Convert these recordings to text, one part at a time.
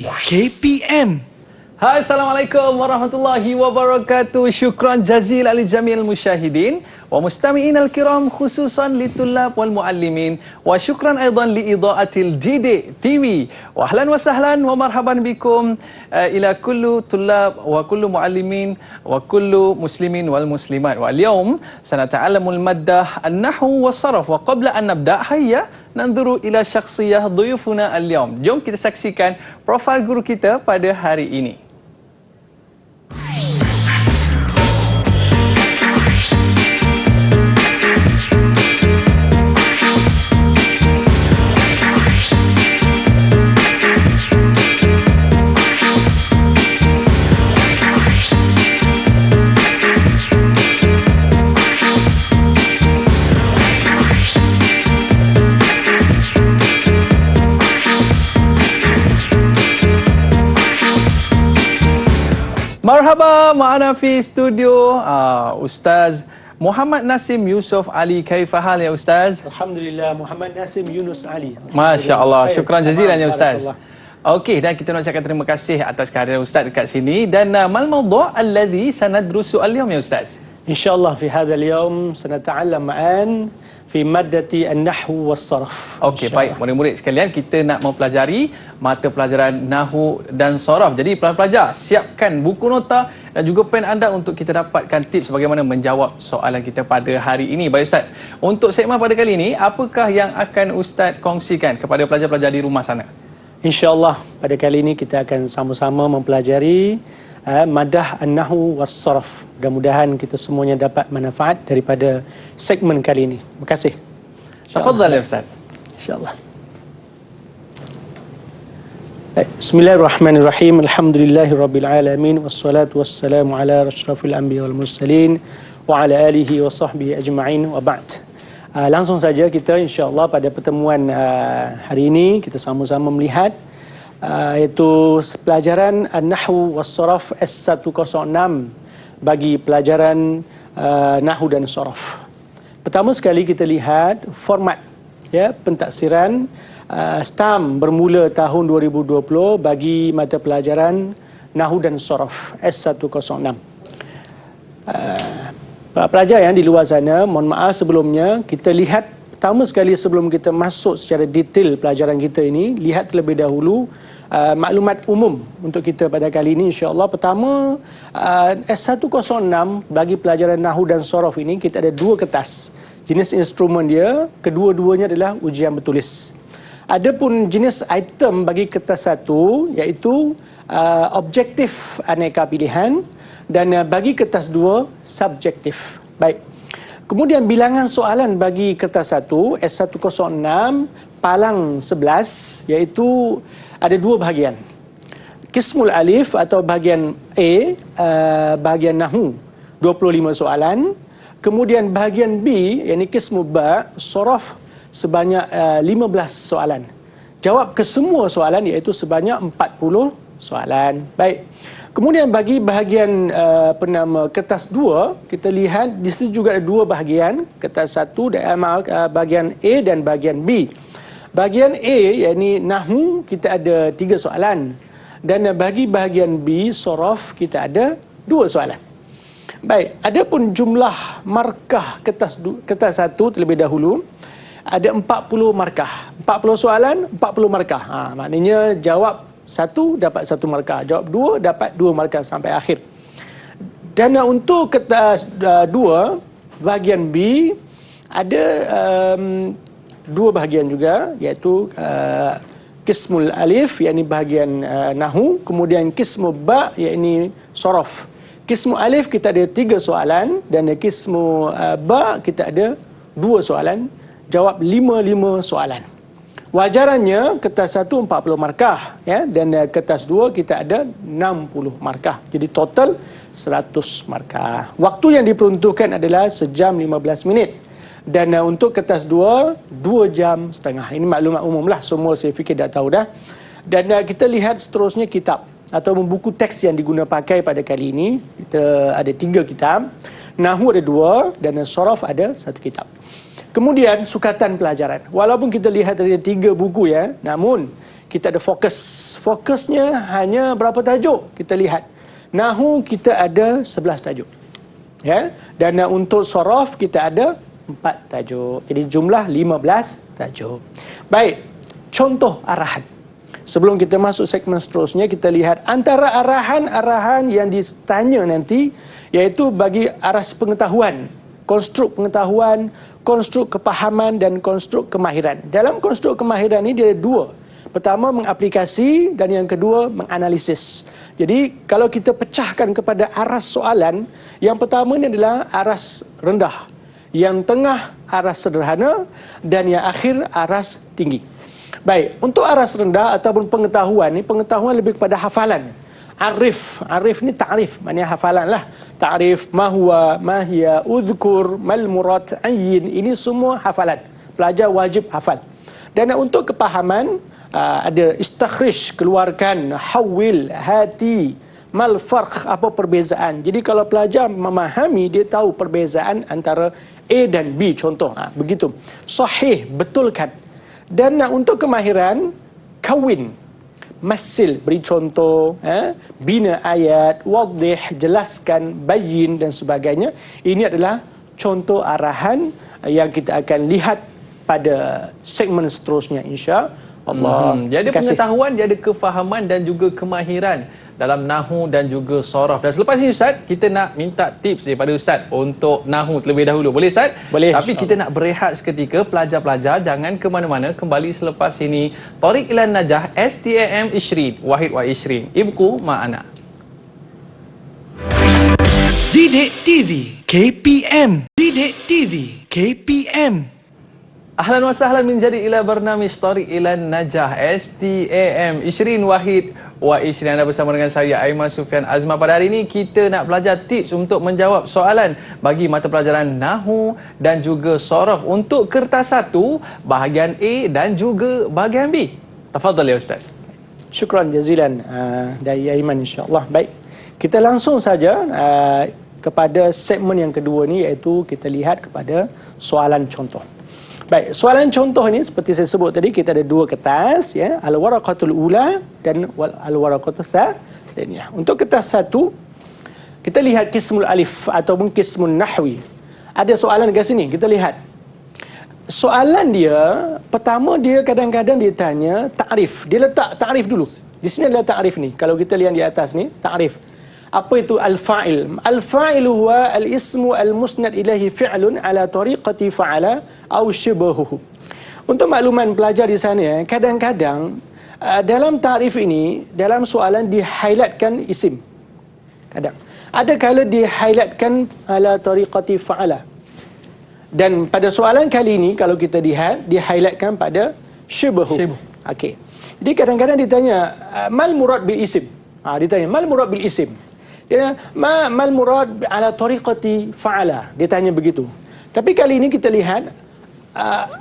KPM. Hai, Assalamualaikum warahmatullahi wabarakatuh. Syukran jazil li jamil musyahidin wa mustami'in al-kiram khususan li tullab wal muallimin wa syukran aidan li idaatil Didik TV. Wa ahlan wa sahlan wa marhaban bikum ila kullu tullab wa kullu muallimin wa kullu muslimin wal muslimat. Wa al-yawm sanata'allamul maddah an-nahwu was-sarf wa qabla an nabda' hayya nanzuru ila syakhsiyah dhuyufuna al-yawm. Jom kita saksikan profil guru kita pada hari ini. Marhaba, ma'ana fi studio Ustaz Muhammad Nasim Yusof Ali. Kaifahal ya Ustaz? Alhamdulillah, Muhammad Nasim Yunus Ali. Masya Allah, syukran jazilan ya Ustaz. Okey, dan kita nak ucapkan terima kasih atas kehadiran Ustaz dekat sini. Dan mal mawdu' alladhi sanadrusu al-yawm ya Ustaz? InsyaAllah fi hadha al-yawm sanata'allam ma'an fi maddati an-nahwu was-sarf. Okey, baik murid-murid sekalian, kita nak mempelajari mata pelajaran Nahwu dan Saraf. Jadi pelajar, siapkan buku nota dan juga pen anda untuk kita dapatkan tips bagaimana menjawab soalan kita pada hari ini. Baik Ustaz, untuk segmen pada kali ini, apakah yang akan Ustaz kongsikan kepada pelajar-pelajar di rumah sana? InsyaAllah pada kali ini kita akan sama-sama mempelajari madah an-nahwu was-sarf. Mudah-mudahan kita semuanya dapat manfaat daripada segmen kali ini. Terima kasih. Tafadhal ya Ustaz. InsyaAllah. Bismillahirrahmanirrahim. Alhamdulillahirabbil alamin wassalatu wassalamu ala asyrafil anbiya wal mursalin wa ala alihi wa sahbihi ajma'in wa ba'd. Langsung saja kita insya-Allah pada pertemuan hari ini kita sama-sama melihat iaitu pelajaran An-Nahwu was-Saraf S106 bagi pelajaran Nahwu dan Saraf. Pertama sekali kita lihat format pentaksiran STAM bermula tahun 2020 bagi mata pelajaran Nahwu dan Saraf S106. Pelajar yang di luar sana, mohon maaf sebelumnya, kita lihat pertama sekali sebelum kita masuk secara detail pelajaran kita ini, lihat terlebih dahulu maklumat umum untuk kita pada kali ini insya-Allah. Pertama, S106 bagi pelajaran Nahwu dan Saraf ini kita ada dua kertas. Jenis instrumen dia, kedua-duanya adalah ujian bertulis. Adapun jenis item bagi kertas satu iaitu objektif aneka pilihan dan bagi kertas dua subjektif. Baik. Kemudian bilangan soalan bagi kertas 1 S106 palang 11 iaitu ada dua bahagian. Qismul alif atau bahagian A, bahagian Nahwu 25 soalan. Kemudian bahagian B yakni qismul ba, Saraf sebanyak 15 soalan. Jawab ke semua soalan iaitu sebanyak 40 soalan. Baik. Kemudian bagi bahagian kertas 2, kita lihat di situ juga ada dua bahagian, kertas 1 bahagian A dan bahagian B. Bahagian A yakni Nahwu kita ada 3 soalan dan bagi bahagian B Saraf kita ada 2 soalan. Baik, adapun jumlah markah kertas 1 terlebih dahulu ada 40 markah. 40 soalan, 40 markah. Maknanya jawab 1 dapat 1 markah, jawab 2 dapat 2 markah sampai akhir. Dan untuk kertas 2 bahagian B ada 2 bahagian juga iaitu qismul alif yakni bahagian Nahwu, kemudian qismul ba yakni Saraf. Qismul alif kita ada 3 soalan dan qismul ba kita ada 2 soalan, jawab 5 soalan. Wajarannya kertas 1 40 markah dan kertas 2 kita ada 60 markah. Jadi total 100 markah. Waktu yang diperuntukkan adalah sejam 15 minit. Dan untuk kertas 2 jam setengah. Ini maklumat umum lah, semua saya fikir dah tahu dah. Dan kita lihat seterusnya kitab atau buku teks yang diguna pakai pada kali ini. Kita ada 3 kitab. Nahwu ada 2 dan Saraf ada 1 kitab. Kemudian sukatan pelajaran. Walaupun kita lihat ada 3 buku namun kita ada fokus. Fokusnya hanya berapa tajuk? Kita lihat. Nahu kita ada 11 tajuk. Ya. Dan untuk sorof kita ada 4 tajuk. Jadi jumlah 15 tajuk. Baik, contoh arahan. Sebelum kita masuk segmen seterusnya, kita lihat antara arahan-arahan yang ditanya nanti, iaitu bagi aras pengetahuan, konstruk pengetahuan, konstruk kepahaman dan konstruk kemahiran. Dalam konstruk kemahiran ini dia ada 2. Pertama, mengaplikasi, dan yang kedua, menganalisis. Jadi, kalau kita pecahkan kepada aras soalan, yang pertama ini adalah aras rendah. Yang tengah, aras sederhana, dan yang akhir, aras tinggi. Baik, untuk aras rendah ataupun pengetahuan, ini pengetahuan lebih kepada hafalan. Arif ni ta'rif, maknanya hafalan lah. Ta'rif, mahwa, mahia, udhkur, mal murad, ayyin, ini semua hafalan. Pelajar wajib hafal. Dan untuk kepahaman, ada istakhrij, keluarkan, hawil, hati, mal farq, apa perbezaan. Jadi kalau pelajar memahami, dia tahu perbezaan antara A dan B, contoh. Begitu. Sahih, betulkan. Dan untuk kemahiran, kawin, masil, beri contoh, bina ayat, wadih, jelaskan, bayin dan sebagainya. Ini adalah contoh arahan yang kita akan lihat pada segmen seterusnya, insya-Allah. Jadi pengetahuan, dia ada kefahaman dan juga kemahiran dalam nahu dan juga sorof. Dan selepas ini Ustaz, kita nak minta tips daripada Ustaz untuk nahu terlebih dahulu. Boleh Ustaz? Boleh. Tapi kita nak berehat seketika. Pelajar-pelajar jangan ke mana-mana. Kembali selepas ini. Tariq Ilan Najah STAM Ishrin Wahid wa Ishrin. Ibku ma'ana. Didik TV KPM. Didik TV KPM. Ahlan wa sahlan menjadi ila bernamij Tariq Ilan Najah STAM Ishrin Wahid wa Ishrin. Anda bersama dengan saya Aiman Sufian Azman. Pada hari ini kita nak belajar tips untuk menjawab soalan bagi mata pelajaran Nahu dan juga Sorof untuk kertas 1 bahagian A dan juga bahagian B. Tafadhal ya Ustaz. Syukran jazilan dari Aiman, insya-Allah. Baik. Kita langsung saja kepada segmen yang kedua ni, iaitu kita lihat kepada soalan contoh. Baik, soalan contoh ini seperti saya sebut tadi, kita ada 2 kertas, ya, al-waraqatul ula dan al-waraqatul tsaniyah. Untuk kertas 1, kita lihat qismul alif ataupun qismun nahwi. Ada soalan dekat sini, kita lihat. Soalan dia, pertama dia kadang-kadang dia tanya ta'rif. Dia letak ta'rif dulu. Di sini adalah ta'rif ni. Kalau kita lihat di atas ni, ta'rif. Apa itu al-fa'il? Al-fa'il huwa al-ismu al-musnad ilahi fi'lun ala tariqati fa'ala aw shibahuhu. Untuk makluman pelajar di sana, kadang-kadang dalam ta'rif ini, dalam soalan di-highlightkan isim. Kadang. Ada kala di-highlightkan ala tariqati fa'ala. Dan pada soalan kali ini, kalau kita lihat, di-highlightkan pada shibahu. Okey. Jadi kadang-kadang ditanya, mal murad bil isim? Ditanya, mal murad bil isim? Dia mal murad ala tariqati fa'ala. Dia tanya begitu. Tapi kali ini kita lihat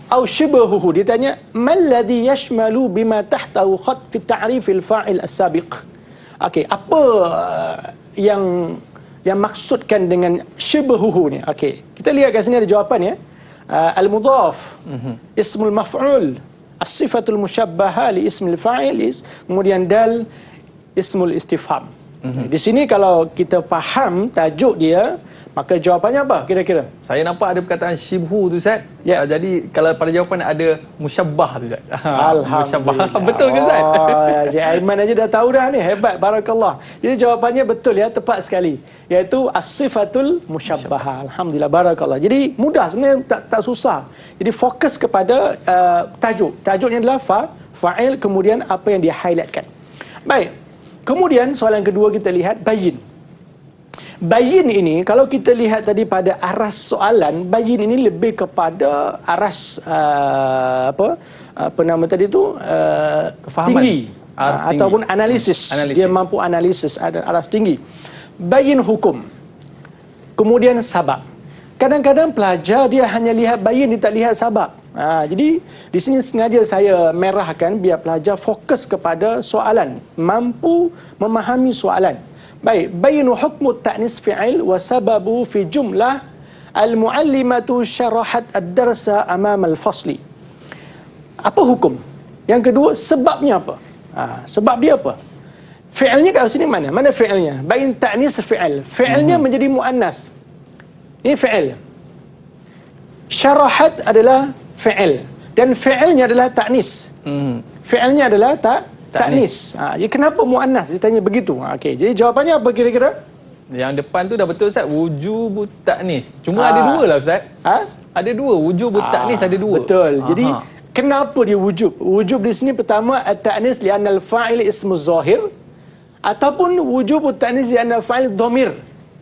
au shibahuhu. Dia tanya mal ladhi yashmalu bima tahtahu khat fi ta'rif al-fa'il as-sabiq. Okey, apa yang maksudkan dengan shibahuhu ni? Okey, kita lihat kat sini ada jawapan, ya. Al-mudhaf, ismul maf'ul, as-sifatul mushabbaha li ismil fa'il, kemudian dal ismul istifham. Di sini kalau kita faham tajuk dia, maka jawapannya apa kira-kira? Saya nampak ada perkataan shibhu tu Ustaz. Ya. Jadi kalau pada jawapan ada musyabbah tu Ustaz. Alhamdulillah. Betul ke Ustaz? Cik Aiman aja dah tahu dah ni. Hebat, barakallah. Jadi jawapannya betul, ya, tepat sekali. Iaitu as-sifatul musyabbah. Alhamdulillah, barakallah. Jadi mudah sebenarnya, tak susah. Jadi fokus kepada tajuk. Tajuknya adalah fa'il, kemudian apa yang dia highlightkan. Baik. Kemudian soalan kedua kita lihat bayin. Bayin ini, kalau kita lihat tadi pada aras soalan, bayin ini lebih kepada aras apa nama tadi tu, tinggi, ataupun analisis. Dia mampu analisis, ada aras tinggi. Bayin hukum. Kemudian sabab. Kadang-kadang pelajar dia hanya lihat bayin, dia tak lihat sabab. Jadi di sini sengaja saya merahkan biar pelajar fokus kepada soalan, mampu memahami soalan. Baik, bayinu hukmu ta'nis fi'il wa sababu fi jumlah al-muallimatu syarahat ad-darsa amam al-fasli. Apa hukum? Yang kedua, sebabnya apa? Sebab dia apa? Fi'ilnya kat sini mana? Mana fi'ilnya? Bain ta'nis fi'il. Fi'ilnya menjadi mu'annas. Ini fi'il. Syarahat adalah fi'il. Dan fi'ilnya adalah ta'nis. Fi'ilnya adalah ta'nis. Jadi kenapa mu'annas? Dia tanya begitu. Okey, jadi jawapannya apa kira-kira? Yang depan tu dah betul Ustaz, wujubut ta'nis. Cuma ada dua lah Ustaz. Ada dua, wujubut ta'nis ada dua. Betul. Jadi kenapa dia wujub? Wujub di sini pertama at-ta'nis li'anna al-fa'il ismu zahir, ataupun wujubut ta'nis li'anna al-fa'il dhamir.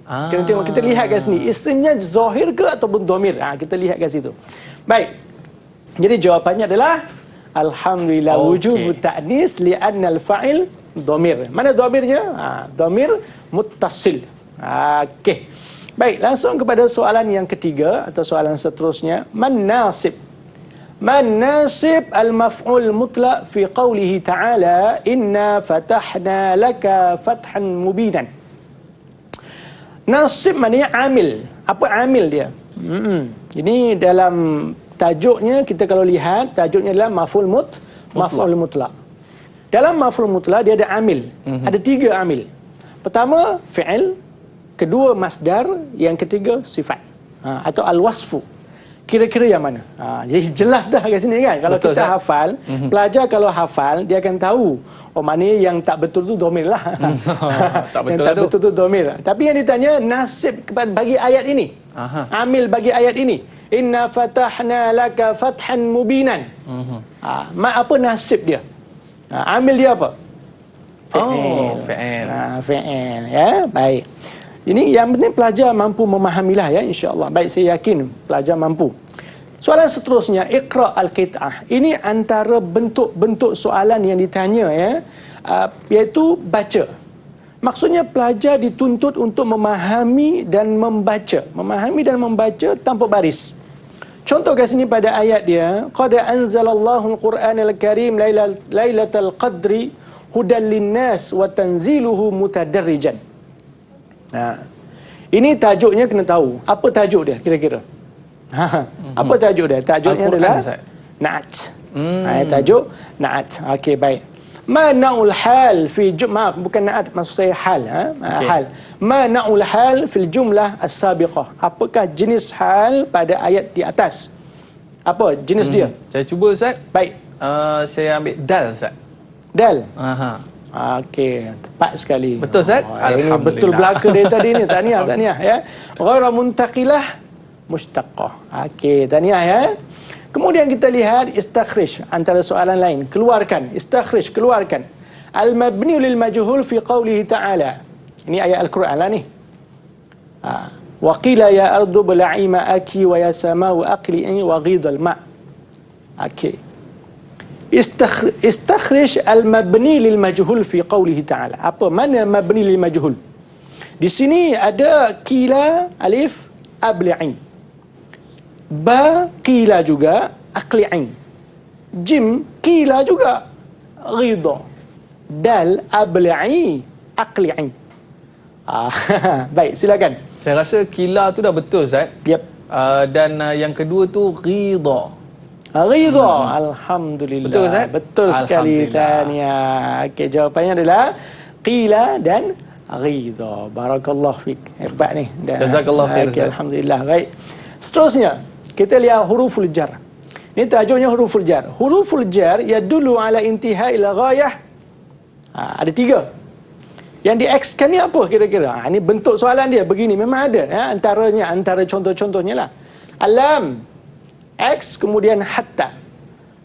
Kena tengok, kita lihat kat sini, isimnya zahir ke ataupun dhamir. Kita lihat kat situ. Baik. Jadi jawapannya adalah alhamdulillah, wujubut ta'nis li'anna al-fa'il dhamir. Mana dhamirnya? Dhamir muttasil. Okey. Baik, langsung kepada soalan yang ketiga atau soalan seterusnya. Man nasib? Man nasib al-maf'ul mutlaq fi qawlihi ta'ala inna fatahna laka fathan mubinan. Nasib maknanya amil. Apa amil dia? Ini dalam tajuknya, kita kalau lihat tajuknya adalah maf'ul mutlaq. Dalam maf'ul mutlaq dia ada amil. Ada 3 amil. Pertama fi'il, kedua masdar, yang ketiga sifat atau al-wasfu. Kira-kira yang mana? Jadi jelas dah kat sini kan. Kalau betul, kita hafal, pelajar kalau hafal dia akan tahu mana yang tak betul tu dhamir lah. Tak betul, yang tak betul tu dhamir. Tapi yang ditanya nasib kepada bagi ayat ini. Amil bagi ayat ini. Inna fatahna laka fathan mubinan. Apa nasib dia? Amil dia apa? Fi'il. Fi'il. Ya, baik. Ini yang penting pelajar mampu memahamilah ya, insya-Allah. Baik, saya yakin pelajar mampu. Soalan seterusnya, iqra al-qit'ah. Ini antara bentuk-bentuk soalan yang ditanya ya, iaitu baca. Maksudnya pelajar dituntut untuk memahami dan membaca. Memahami dan membaca tanpa baris. Contoh kat sini pada ayat dia, qad anzalallahu al-Qur'anal Karim lailatal qadri hudan linnas wa tanziluhu mutadarrijan. Ini tajuknya kena tahu. Apa tajuk dia kira-kira? Apa tajuk dia? Tajuknya adalah Na'at. Tajuk Na'at. Okey, baik. Ma na'ul hal fi maaf, bukan Na'at, maksud saya hal. Hal. Ma na'ul hal fil jumlah as-sabiqah. Apakah jenis hal pada ayat di atas? Apa jenis dia? Saya cuba Ustaz. Baik. Saya ambil dal Ustaz. Dal. Okey, tepat sekali. Betul Ustaz? Ini betul belaka dari tadi ni. Tahniah ya. Ghairu muntaqilah mustaqqah. Okey, tahniah ya. Kemudian kita lihat istakhrij, antara soalan lain. Keluarkan, istakhrij, keluarkan. Al-mabni lil majhul fi qawlihi ta'ala. Ini ayat Al-Quran lah ni. Wa qila ya ardu bla'i ma'aki wa ya sama'u aqli'i wa ghidal ma'. Okey. Istakhrij al-mabni lil majhul fi qawlihi ta'ala. Apa mana mabni lil majhul? Di sini ada qila alif abli'in. Ba qila juga aqli'in. Jim qila juga ghidha. Dal abli'i aqli'in. Baik, silakan. Saya rasa qila tu dah betul Ustaz. Yep. Dan yang kedua tu ghidha. Ridha. Alhamdulillah. Betul Ustaz? Betul sekali, tahniah. Okey, jawapannya adalah qila dan ridha. Barakallahu fik. Hebat ni. Jazakallahu khair. Okay, alhamdulillah. Baik. Seterusnya, kita lihat huruful jar. Ini tajuknya huruful jar. Huruful jar yadullu ala intihai ila ghayah. Ada 3. Yang di-X-kan ni apa kira-kira? Ini bentuk soalan dia begini. Memang ada ya, antara contoh-contohnya lah. Alam X kemudian hatta.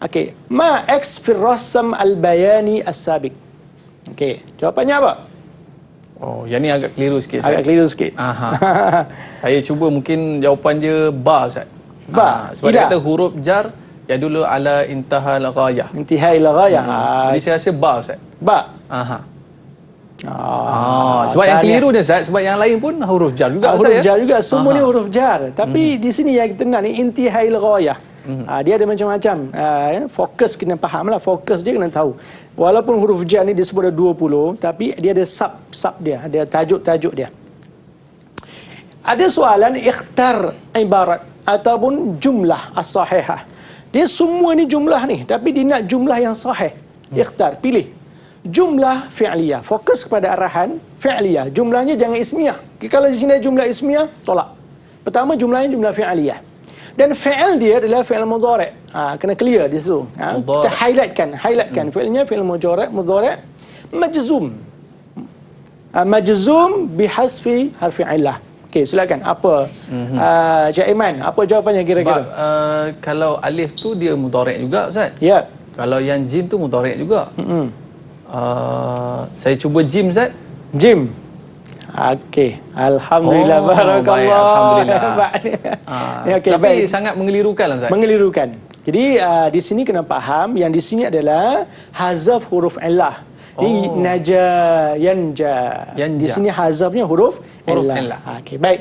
Okey, ma X fi rasam al-bayani as-sabiq. Okey, jawapannya apa? Yang ni agak keliru sikit. Agak keliru sikit. Saya cuba, mungkin jawapan dia ba Ustaz. Ba. Sebab dia kata huruf jar ya dulu ala intaha al-ghayah. Intihai ila ghayah. Jadi saya rasa ba Ustaz. Ba. Sebab yang keliru dia Ustaz, sebab yang lain pun huruf jar juga huruf jar juga, semua ni huruf jar. Tapi di sini yang kita nak ni intihai ila ghayah. Dia ada macam-macam. Fokus kena faham lah, fokus dia kena tahu. Walaupun huruf jar ni disebut ada 20, tapi dia ada sub dia, ada tajuk-tajuk dia. Ada soalan ikhtar ibarat ataupun jumlah as-sahihah. Dia semua ni jumlah ni, tapi dia nak jumlah yang sahih. Ikhtar, pilih. Jumlah fi'liyah. Fokus kepada arahan fi'liyah. Jumlahnya jangan ismiyah. Kalau di sini ada jumlah ismiyah, tolak. Pertama jumlahnya jumlah fi'liyah. Dan fi'il dia adalah fi'il mudhari'. Kena clear di situ. Kita highlightkan. Fi'ilnya fi'il mudhari'. Majzum. Majzum bihasfi harfi illah. Okey, silakan. Apa Cik Aiman, apa jawapannya kira-kira? Kalau alif tu dia mudhari' juga, Ustaz. Ya. Kalau yang jim tu mudhari' juga. Saya cuba jim, Ustaz. Jim. Okey. Alhamdulillah. Barakallah. Baik, alhamdulillah. Okay, tapi baik. sangat mengelirukan lah, Ustaz. Mengelirukan. Jadi di sini kena faham yang di sini adalah hazaf huruf illah. Di naja, yanja. Di sini hazafnya huruf illah. Okey, baik.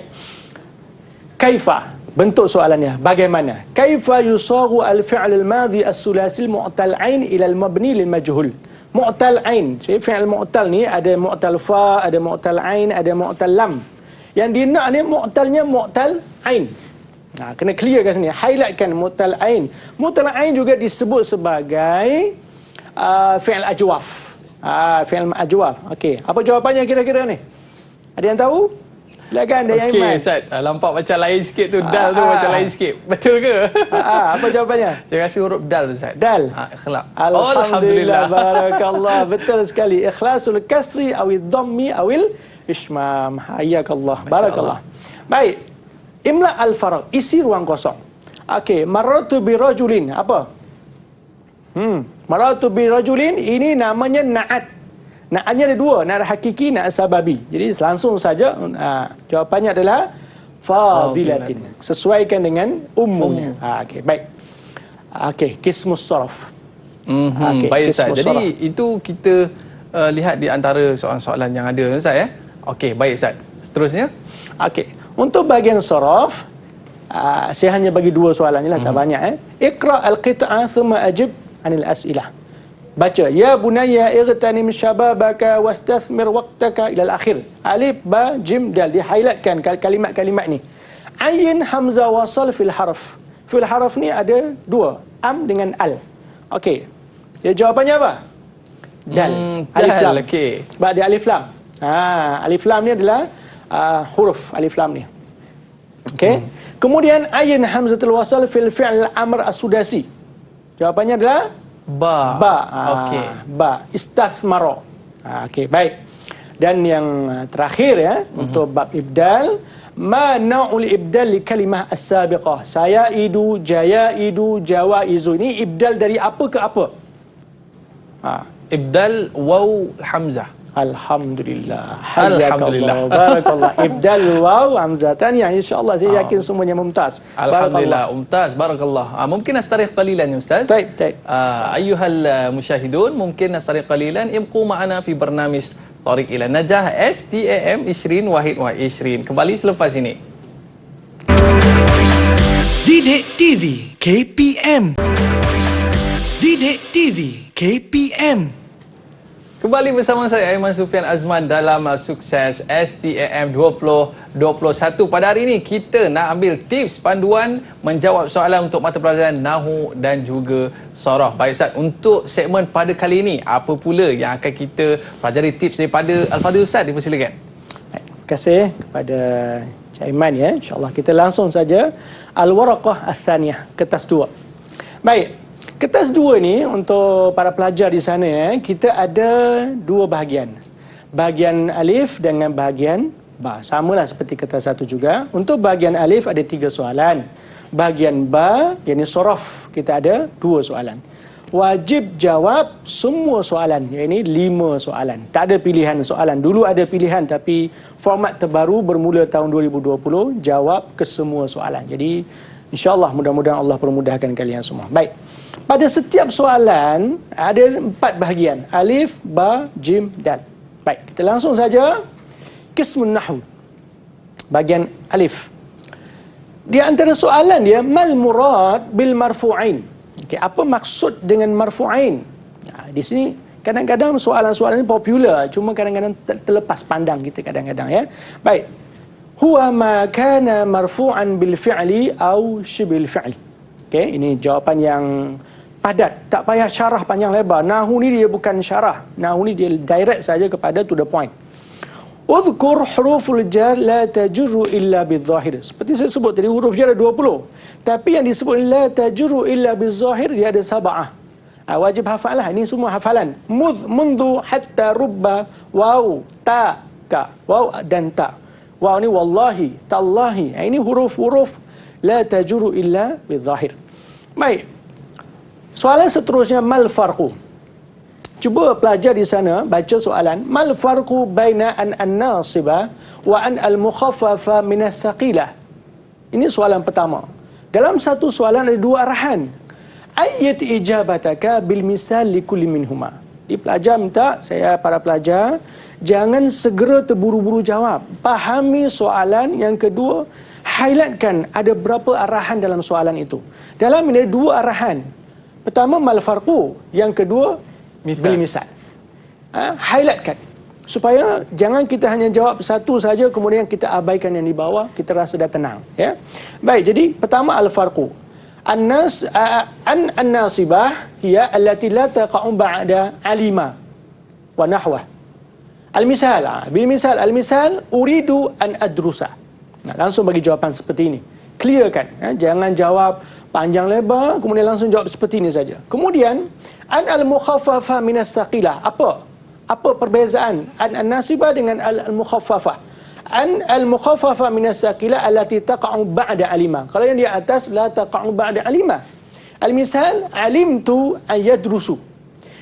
Kaifa? Bentuk soalannya bagaimana? Kaifa yusagu al-fi'l al-madhi as-sulasi al-mu'tal ain ila al-mabni lil majhul? Mu'tal ain. Fi'il mu'tal ni ada mu'tal fa, ada mu'tal ain, ada mu'tal lam. Yang dia nak ni mu'talnya mu'tal ain. Kena clear kat sini. Highlightkan mu'tal ain. Mu'tal ain juga disebut sebagai fi'il ajwaf. Fi'il ajwaf. Okey. Apa jawapannya kira-kira ni? Ada yang tahu? Silakan dari Aiman. Okey, Ustaz. Nampak macam lain sikit tu. Dal tu macam lain sikit. Betul ke? Apa jawapannya? Saya rasa huruf dal, Ustaz. Dal. Ikhlas. Alhamdulillah. Barakallah. Betul sekali. Ikhlasul kasri awil dhammi awil ishmam. Hayyakallah. Barakallah. Baik. Imla al-farag. Isi ruang kosong. Okey. Marratu bi rajulin. Apa? Marratu bi rajulin. Ini namanya na'at. Na'atnya ada dua. Na'at hakiki, na'at sababi. Jadi langsung saja jawapannya adalah fadilatin. Sesuaikan dengan umumnya. Okey, baik. Okey, qismus sarf. Baik, Ustaz. Jadi itu kita lihat di antara soalan-soalan yang ada, Ustaz, ya. Okey, baik, Ustaz. Seterusnya. Okey. Untuk bahagian sarf, saya hanya bagi dua soalan je lah, tak banyak. Iqra al-qit'a thumma ajib anil as'ilah. Baca, ya bunayya igtanim syababaka wastathmir waqtaka ila al-akhir. Alif, ba, jim, dal. Dia highlightkan kalimat-kalimat ni. Ayin, hamzah, wasal, fil harf. Fil harf ni ada dua, am dengan al. Okey. Dia jawapannya apa? Dal. Alif lam. Okey. Ba, dia alif lam. Alif lam ni adalah huruf alif lam ni. Okey. Kemudian ayin hamzatul wasal fil fi'l amr as-sudasi. Jawapannya adalah Ba. Okey. Ba. Istathmara. Okey, baik. Dan yang terakhir ya, untuk bab ibdal, ma na'ul ibdal li kalimah as-sabiqah. Sayaidu, jayaidu, jawaizu. Ini ibdal dari apa ke apa? Ibdal waw hamzah. Alhamdulillah. Alhamdulillah. Barakallah. Ibdal waw hamzatan yang insya-Allah saya yakin semuanya mumtaz. Alhamdulillah, mumtaz. Barakallah. Mungkin astarih qalilan ya, Ustaz. Baik. Ayyuhal musyahidun, mungkin astarih qalilan ibqu ma'ana fi barnamis Tariq ila Najah STAM 20 Wahid 20. Kembali selepas ini. Didik TV KPM. Didik TV KPM. Kembali bersama saya Aiman Sufian Azman dalam Sukses STAM 2021. Pada hari ini kita nak ambil tips panduan menjawab soalan untuk mata pelajaran Nahwu dan juga Saraf. Baik, Ustaz, untuk segmen pada kali ini apa pula yang akan kita pelajari tips daripada Al-Fadhil Ustaz? Dipersilakan. Baik, terima kasih kepada Cik Aiman ya. InsyaAllah kita langsung saja Al-Waraqah Ats-Tsaniyah, kertas 2. Baik. Kertas 2 ni untuk para pelajar di sana ya, kita ada dua bahagian. Bahagian alif dengan bahagian ba. Samalah seperti kertas 1 juga. Untuk bahagian alif ada 3 soalan. Bahagian ba, yakni sorof, kita ada 2 soalan. Wajib jawab semua soalan, yakni 5 soalan. Tak ada pilihan soalan. Dulu ada pilihan tapi format terbaru bermula tahun 2020, jawab ke semua soalan. Jadi insya-Allah mudah-mudahan Allah permudahkan kalian semua. Baik. Pada setiap soalan ada 4 bahagian. Alif, ba, jim, dal. Baik, kita langsung saja qismun nahwu. Bahagian alif. Di antara soalan dia, mal murad bil marfu'ain. Okey, apa maksud dengan marfu'ain? Di sini kadang-kadang soalan-soalan ini popular, cuma kadang-kadang terlepas pandang kita kadang-kadang ya. Baik. Huwa ma kana marfu'an bil fi'li au shibil fi'li. Okey, ini jawapan yang padat, tak payah syarah panjang lebar. Nahu ni dia bukan syarah. Nahu ni dia direct saja kepada to the point. Udhkur huruful jar la tajurru illa bidzahir. Seperti saya sebut tadi, huruf jar ada 20. Tapi yang disebut la tajurru illa bidzahir dia ada sab'ah. Wajib hafal lah. Ini semua hafalan. Mundu hatta rubba waw ta ka. Waw dan ta. Waw ni wallahi, tallahi. Ini huruf-huruf la tajurru illa bidzahir. Baik. Soalan seterusnya, mal farqu. Cuba pelajar di sana baca soalan. Mal farqu baina an-nasiba wa an al-mukhaffafa min as-saqilah. Ini soalan pertama. Dalam satu soalan ada dua arahan. Ayyat ijabataka bil misal li kulli minhuma. Di pelajar minta saya para pelajar jangan segera terburu-buru jawab. Pahami soalan. Yang kedua, highlightkan ada berapa arahan dalam soalan itu. Dalam ini ada dua arahan. Pertama mal farqu, yang kedua bil misal. Highlightkan supaya jangan kita hanya jawab satu saja kemudian kita abaikan yang di bawah, kita rasa dah tenang, ya. Baik, jadi pertama al farqu. An-nasibah hiya allati la taqa'u ba'da alima wa nahwa. Al-misal, bil misal, al-misal uridu an adrusa. Langsung bagi jawapan seperti ini. Clearkan, jangan jawab panjang lebar kemudian langsung jawab seperti ini saja. Kemudian an al-mukhaffafa min as-saqilah. Apa perbezaan an-nasibah dengan al-mukhaffafa? An al-mukhaffafa min as-saqilah allati taqa'u ba'da alima. Kalau yang di atas la taqa'u ba'da alima. Al-misal alimtu an yadrusu.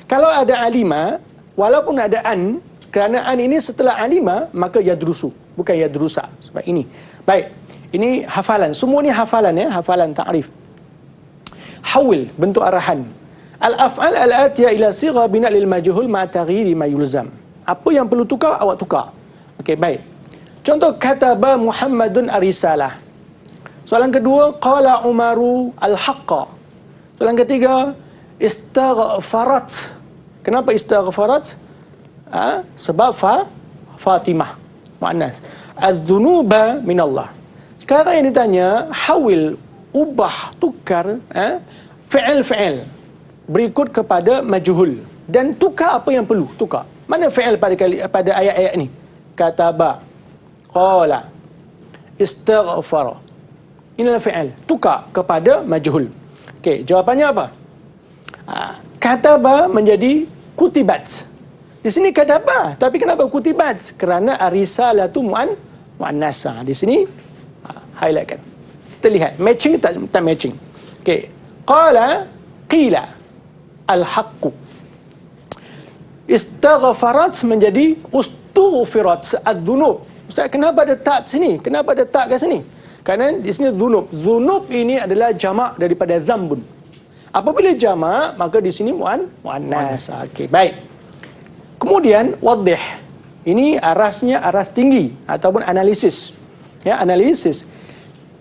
Kalau ada alima, walaupun ada an, kerana an ini setelah alima maka yadrusu, bukan yadrusa. Sebab ini. Baik, ini hafalan. Semua ni hafalan, ya, hafalan ta'rif. Hawil, bentuk arahan. Al-af'al al-atiya ila sigha bina' lil majhul ma taghyiri ma yulzam. Apa yang perlu tukar, awak tukar. Okey, baik. Contoh, kataba Muhammadun arisalah. Soalan kedua, qala Umaru al-haqqa. Soalan ketiga, istaghfarat. Kenapa istaghfarat? Sebab Fatimah muannas. Az-dzunuba minallah. Sekarang yang ditanya, hawil, ubah, tukar fi'il berikut kepada majhul dan tukar apa yang perlu tukar. Mana fi'il pada ayat-ayat ni? Kataba, qala, istaghfara. Inilah fi'il, tukar kepada majhul. Okey, jawapannya apa? Kataba menjadi kutibat. Di sini kataba, tapi kenapa kutibat? Kerana arisalatu muannas. Di sini highlightkan. Kita lihat matching tak matching. Okey. Qala qila al-haqqu. Istaghfarat menjadi ustughfirat adz-dzunub. Ustaz, kenapa ada tak di sini? Kenapa ada tak kat sini? Kerana di sini dzunub. Dzunub ini adalah jamak daripada zambun. Apabila jamak, maka di sini muannas. Okey, baik. Kemudian wadih. Ini arasnya aras tinggi ataupun analisis. Ya, analisis.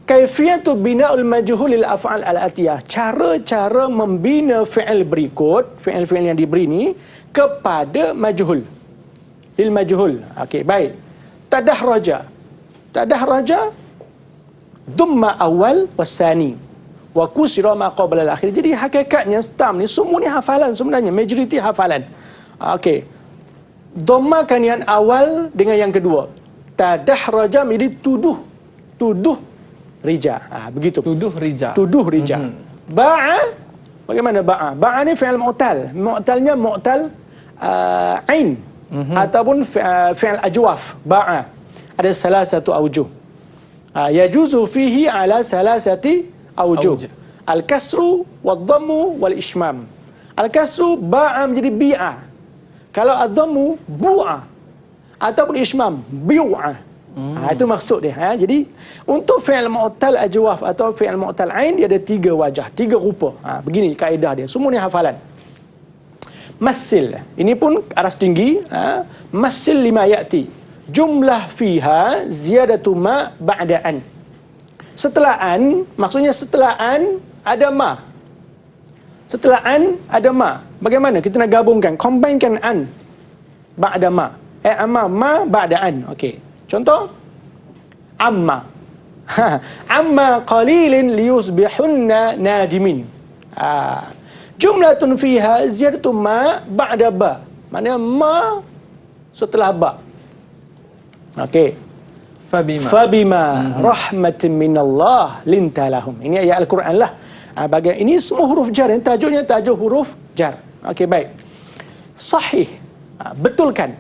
Kaifiyatu bina'ul majhulil af'al al-atiyah. Cara-cara membina fi'il berikut, fi'il-fi'il yang diberi ni kepada majhul. Lil majhul. Okey, baik. Tadahraja. Tadahraja dhamma awal wasani wa kusira ma qabla al-akhir. Jadi hakikatnya stam ni semua ni hafalan sebenarnya, majoriti hafalan. Okey. Dhammakan yang awal dengan yang kedua. Tadahraja menjadi tuduh rija. Begitu. Tuduh rija. Ba'a, bagaimana ba'a? Ba'a ni fi'il mu'tal. Mu'talnya mu'tal ain ataupun fi'il ajwaf. Ba'a. Ada salah satu aujuh. Yajuzu fihi ala salasati aujuh. Al-kasru wad-dhammu wal-ishmam. Al-kasru ba'a menjadi bi'a. Kalau ad-dhammu bu'a ataupun ishmam bi'a. Itu maksud dia. Jadi untuk fi'il mu'tal ajwaf atau fi'il mu'tal ain dia ada tiga wajah, tiga rupa. Begini kaedah dia. Semua ni hafalan. Masil. Ini pun aras tinggi. Masil lima ya'ti. Jumlah fiha ziyadatu ma ba'da an. Setelah an, maksudnya setelah an ada ma. Setelah an ada ma. Bagaimana kita nak gabungkan, combinekan an ba'da ma. Ma ba'da an. Okey. Contoh amma. Amma qalilin liyusbihunna nadimin. Jumlatun fiha ziyadatu ma ba'da ba. Maknanya ma setelah ba. Okey. Fabima rahmatin minallah lintalahum. Ini ayat Al-Quran lah. Bagian ini semua huruf jar. Tajuknya tajuk huruf jar. Okey, baik. Sahih. Betulkan.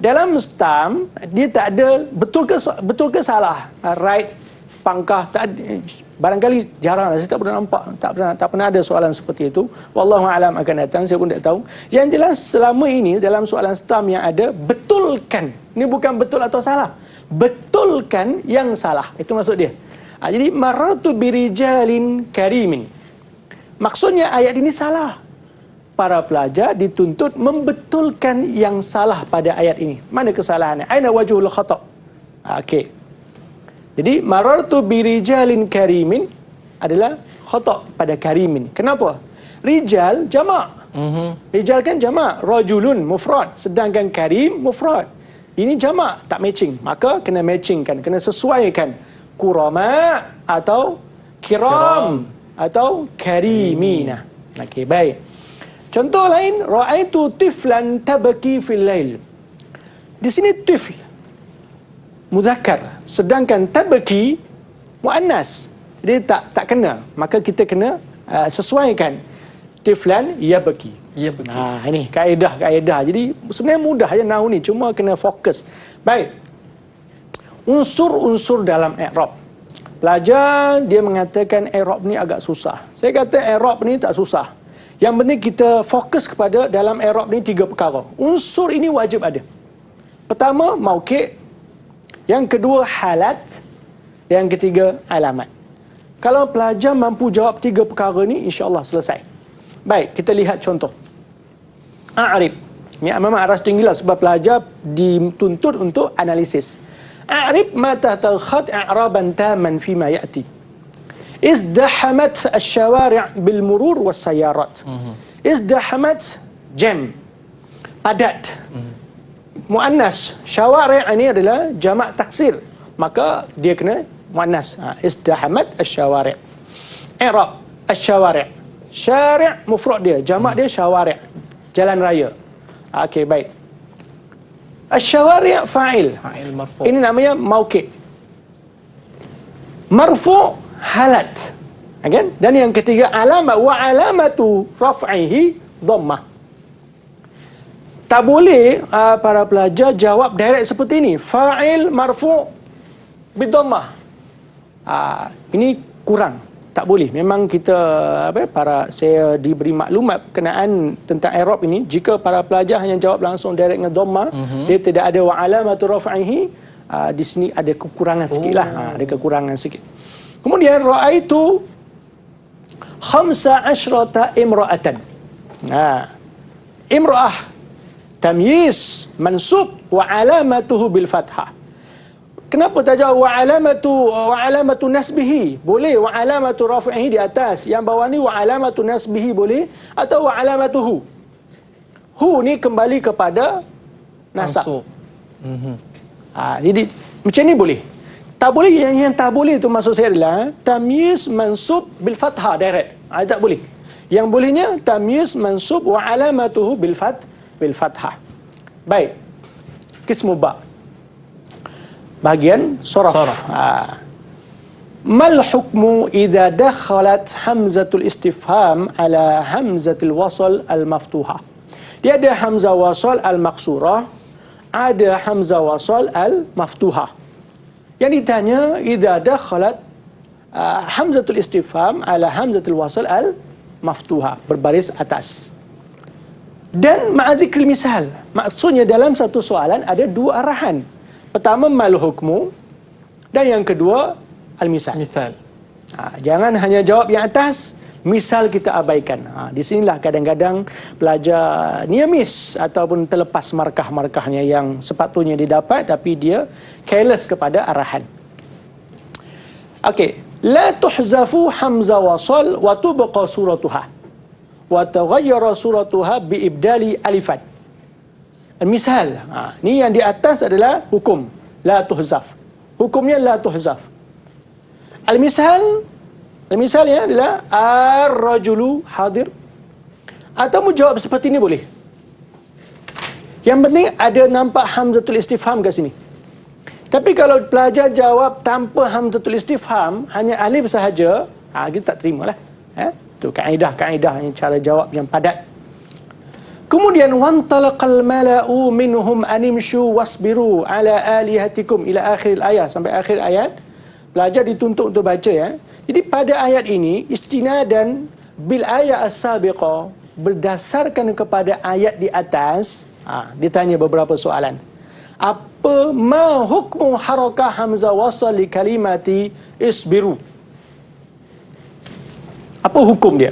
Dalam stam dia tak ada betul ke salah. Right, pangkah, tak ada, barangkali jarang, saya tak pernah nampak, tak pernah ada soalan seperti itu. Wallahu alam akan datang, saya pun tak tahu. Yang jelas selama ini dalam soalan stam yang ada, betulkan. Ini bukan betul atau salah. Betulkan yang salah. Itu maksud dia. Jadi marartu birijalin karimin. Maksudnya ayat ini salah. Para pelajar dituntut membetulkan yang salah pada ayat ini. Mana kesalahannya? Aina wajhul khata'? Okey. Jadi marartu birijalin karimin adalah khata' pada karimin. Kenapa? Rijal jamak. Rijal kan jamak, rajulun mufrad, sedangkan karim mufrad. Ini jamak, tak matching. Maka kena matchingkan, kena sesuaikan. Kurama atau kiram atau karimina. Okey, baik. Contoh lain, ra'aitu tiflan tabaki fil lail. Di sini tifl muzakkar, sedangkan tabaki muannas. Jadi tak kena. Maka kita kena sesuaikan. Tiflan yabaki. Ini kaedah. Jadi sebenarnya mudah je nahwu ni, cuma kena fokus. Baik. Unsur-unsur dalam i'rab. Pelajar dia mengatakan i'rab ni agak susah. Saya kata i'rab ni tak susah. Yang penting kita fokus kepada dalam i'rab ni 3 perkara. Unsur ini wajib ada. Pertama, mauqi'. Yang kedua, halat. Yang ketiga, alamat. Kalau pelajar mampu jawab 3 perkara ni, insya-Allah selesai. Baik, kita lihat contoh. A'rib. Ini memang aras tinggilah sebab pelajar dituntut untuk analisis. A'rib ma tahta khat i'raban taman fima ya'ti. Izdahamat asy-syawari' bil murur was sayarat. Izdahamat jam, padat. Muannas, syawari' ini adalah jamak taksir, maka dia kena muannas. Izdahamat asy-syawari'. I'rab asy-syawari'. Syari' mufrad dia, jamak dia syawari', jalan raya. Okey, baik. Asy-syawari' fa'il. Marfu'. Ini namanya mauqi'. Marfu' halat. Kan? Dan yang ketiga alamat, wa alamatu raf'ihi dhammah. Tak boleh para pelajar jawab direct seperti ini. Fa'il marfu' bidhammah. Ini kurang. Tak boleh. Memang kita saya diberi maklumat berkenaan tentang i'rab ini. Jika para pelajar hanya jawab langsung direct dengan dhammah, dia tidak ada wa alamatu raf'ihi, di sini ada kekurangan sikitlah. Ada kekurangan sikit. Kemudian ra'aitu 15 imra'atan. Imra'ah tamyiz mansub wa alamatuhu bil fathah. Kenapa tak jawab wa alamatu nasbihi? Boleh wa alamatu raf'ihi di atas. Yang bawah ni wa alamatu nasbihi boleh, atau wa alamatuhu. Hu ni kembali kepada nasab. Jadi macam ni boleh. Tak boleh, yang tak boleh tu maksud saya adalah tamyiz mansub bil fathah direct. Tak boleh. Yang bolehnya tamyiz mansub wa alamatuhu bil fathah. Baik. Qismu ba. Bahagian saraf. Mal hukmu idza dakhalat hamzatul istifham ala hamzatul wasl al maftuhah. Dia ada hamzah wasl al maqsurah, ada hamzah wasl al maftuhah. Yang ditanya idza dakhalat hamzatul istifham ala hamzatul wasl al maftuha, berbaris atas. Dan ma'adzikri misal, maksudnya dalam satu soalan ada 2 arahan. Pertama mal hukmu, dan yang kedua al misal. Jangan hanya jawab yang atas, misal kita abaikan. Di sinilah kadang-kadang pelajar near miss ataupun terlepas markah-markahnya yang sepatutnya didapat, tapi dia careless kepada arahan. Okey, la tuhzafu hamzah wasal wa tubqa suratuha wa taghayyara suratuha bi ibdali alifan. Misal, ni yang di atas adalah hukum la tuhzaf. Hukumnya la tuhzaf. Al-misalnya adalah ar-rajulu hadir. Atau menjawab seperti ini boleh. Yang penting ada nampak hamzatul istifham kat sini. Tapi kalau pelajar jawab tanpa hamzatul istifham, hanya alif sahaja, kita tak terimalah. Itu kaedah yang cara jawab yang padat. Kemudian wantalaqal mala'u minhum animshu wasbiru ala alihatikum ila akhir ayat, sampai akhir ayat. Pelajar dituntut untuk baca ya. Jadi pada ayat ini istinadan bil ayat as-sabiqah, berdasarkan kepada ayat di atas, ditanya beberapa soalan. Apa ma hukmu harakah hamzah wasal li kalimati isbiru? Apa hukum dia?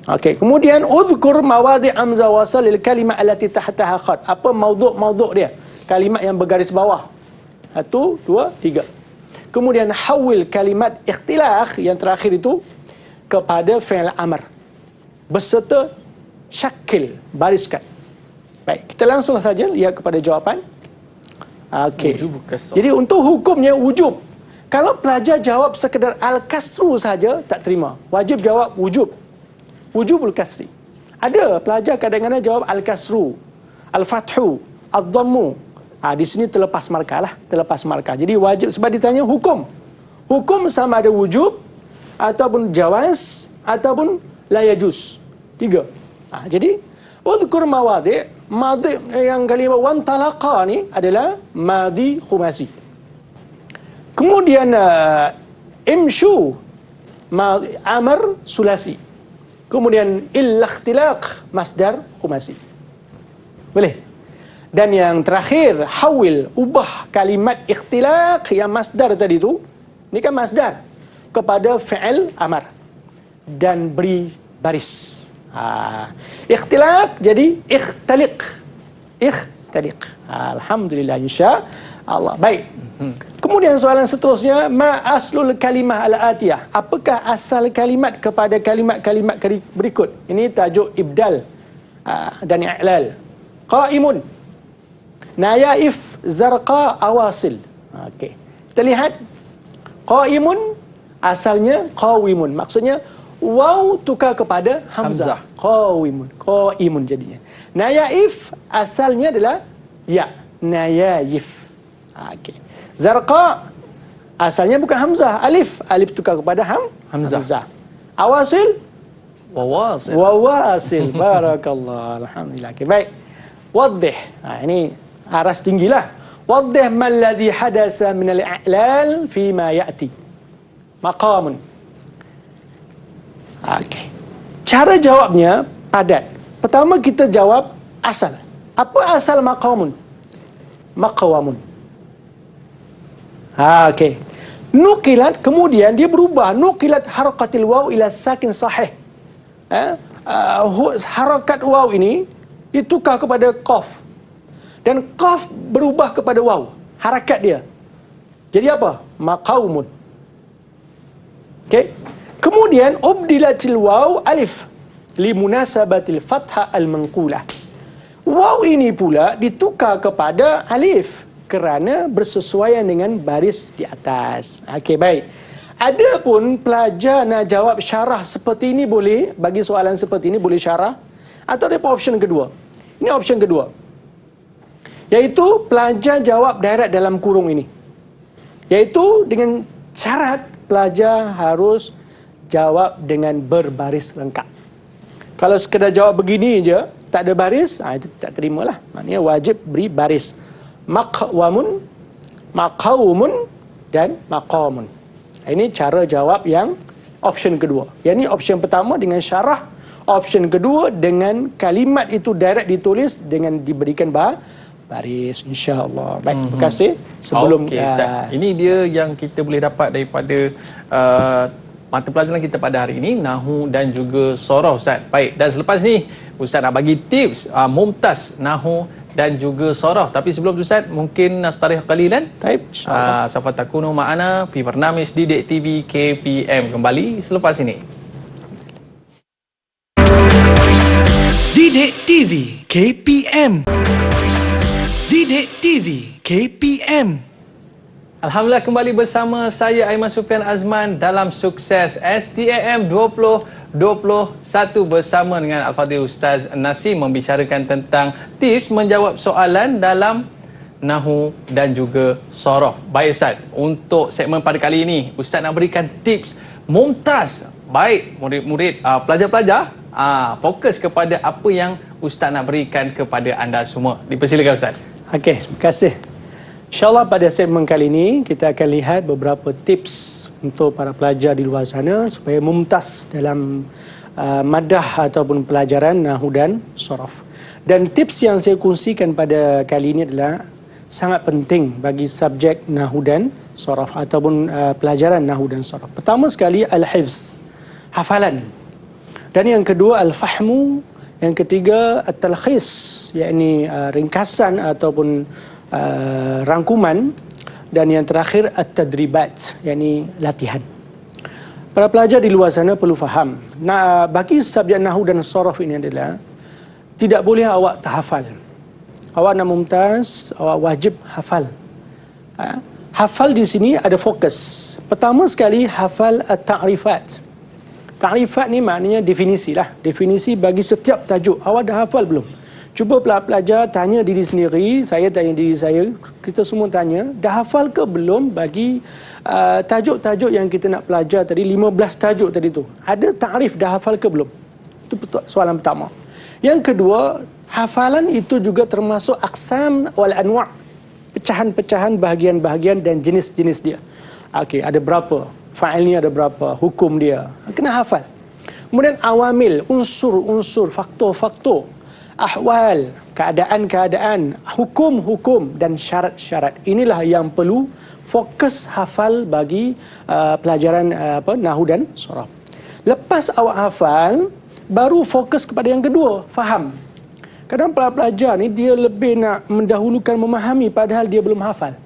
Okey, kemudian udhkur mawadi' hamzah wasal lil kalimah allati tahtaha khat. Apa maudhu' dia? Kalimat yang bergaris bawah. 1, 2, 3. Kemudian hawil kalimat ikhtilaf yang terakhir itu kepada fi'il amr beserta syakil, bariskan. Baik, kita langsung saja lihat kepada jawapan. Okey. Jadi untuk hukumnya wujub. Kalau pelajar jawab sekedar al-kasru saja tak terima. Wajib jawab wujub. Wujubul kasri. Ada pelajar kadang-kadang jawab al-kasru, al-fathu, ad-dhammu. Di sini terlepas markah lah, terlepas markah. Jadi wajib sebab ditanya hukum. Hukum sama ada wujub ataupun jawaz ataupun la yajuz. 3. Jadi udhkur mawadi', madi yang kalimah wan talaqa ni adalah madi khumasi. Kemudian imshu madi amr sulasi. Kemudian ikhtilaq masdar khumasi. Boleh? Dan yang terakhir, hawil, ubah kalimat ikhtilaq yang masdar tadi tu, ni kan masdar, kepada fi'il amar dan beri baris. Ikhtilaq jadi ikhtaliq. Alhamdulillah, insya Allah. Baik. Kemudian soalan seterusnya, ma aslul kalimah al-atiyah? Apakah asal kalimat kepada kalimat-kalimat berikut? Ini tajuk ibdal dan i'lal. Qaimun, nayaif, zarqa, awasil. Okey. Kita lihat. Qaimun asalnya qawimun. Maksudnya waw tukar kepada hamzah. Qaimun jadinya. Nayaif asalnya adalah ya, nayayif. Okey. Zarqa asalnya bukan hamzah, alif tukar kepada hamzah. Awasil wawasil. Barakallah. Alhamdulillah. Okay, baik. Waddih. Ini aras tinggilah. Waddih malladhi hadasa min al-i'lal fi ma ya'ti. Maqamun. Okey. Cara jawabnya padat. Pertama kita jawab asal. Apa asal maqamun? Maqawamun. Okey. Nukilat, kemudian dia berubah. Nukilat harakatil waw ila sakin sahih. Harakat waw ini ditukar kepada qaf. Dan qaf berubah kepada waw. Harakat dia. Jadi apa? Maqaumun. Okey. Kemudian ubdilatil waw alif limunasabatil fathah al-manqulah. Waw ini pula ditukar kepada alif kerana bersesuaian dengan baris di atas. Okey, baik. Adapun pelajar nak jawab syarah seperti ini boleh, bagi soalan seperti ini boleh syarah, atau ada option kedua. Ini option kedua. Iaitu pelajar jawab direct dalam kurung ini. Iaitu dengan syarat pelajar harus jawab dengan berbaris lengkap. Kalau sekedar jawab begini je, tak ada baris, itu tak terimalah. Maknanya wajib beri baris. Maqwamun, maqaumun dan maqamun. Ini cara jawab yang option kedua. Yang ini option pertama dengan syarah, option kedua dengan kalimat itu direct ditulis dengan diberikan baris, insya-Allah. Baik, terima kasih. Sebelum ini dia yang kita boleh dapat daripada mata pelajaran kita pada hari ini, Nahu dan juga Sorah, Ustaz. Baik, dan selepas ni Ustaz nak bagi tips mumtaz Nahu dan juga Sorah. Tapi sebelum tu Ustaz, mungkin nastarih qalilan. Baik, insya-Allah. Safa takunu ma'ana fi barnamis Didik TV KPM. Kembali selepas ini. Didik TV KPM. Didik TV KPM. Alhamdulillah kembali bersama saya Aiman Sufian Azman dalam Sukses STAM 2021 bersama dengan Al-Fadhil Ustaz Nasim membicarakan tentang tips menjawab soalan dalam Nahu dan juga Sorof. Baik Ustaz, untuk segmen pada kali ini Ustaz nak berikan tips mumtaz. Baik murid-murid, pelajar-pelajar fokus kepada apa yang Ustaz nak berikan kepada anda semua. Dipersilakan Ustaz. Okey, terima kasih. InsyaAllah pada segmen kali ini kita akan lihat beberapa tips untuk para pelajar di luar sana supaya mumtaz dalam madah ataupun pelajaran Nahu dan Sorof. Dan tips yang saya kongsikan pada kali ini adalah sangat penting bagi subjek Nahu dan Sorof ataupun pelajaran Nahu dan Sorof. Pertama sekali al-hifz, hafalan. Dan yang kedua al-fahmu, yang ketiga at-talkhis, yakni ringkasan ataupun rangkuman, dan yang terakhir at-tadribat, yakni latihan. Para pelajar di luar sana perlu faham, bagi subjek Nahu dan Sorof ini adalah tidak boleh awak terhafal. Awak nak mumtaz, awak wajib hafal. Hafal di sini ada fokus. Pertama sekali hafal at-ta'rifat. Ta'rifat ni maknanya definisi lah. Definisi bagi setiap tajuk. Awak dah hafal belum? Cuba pelajar tanya diri sendiri, saya tanya diri saya, kita semua tanya, dah hafal ke belum bagi tajuk-tajuk yang kita nak pelajar tadi, 15 tajuk tadi tu. Ada ta'rif dah hafal ke belum? Itu soalan pertama. Yang kedua, hafalan itu juga termasuk aqsam wal anwa', pecahan-pecahan, bahagian-bahagian dan jenis-jenis dia. Okey, ada berapa? Fa'ilnya ada berapa? Hukum dia. Kena hafal. Kemudian awamil, unsur-unsur, faktor-faktor, ahwal, keadaan-keadaan, hukum-hukum dan syarat-syarat. Inilah yang perlu fokus hafal bagi pelajaran Nahu dan Sorof. Lepas awak hafal, baru fokus kepada yang kedua, faham. Kadang pelajar ni dia lebih nak mendahulukan memahami padahal dia belum hafal.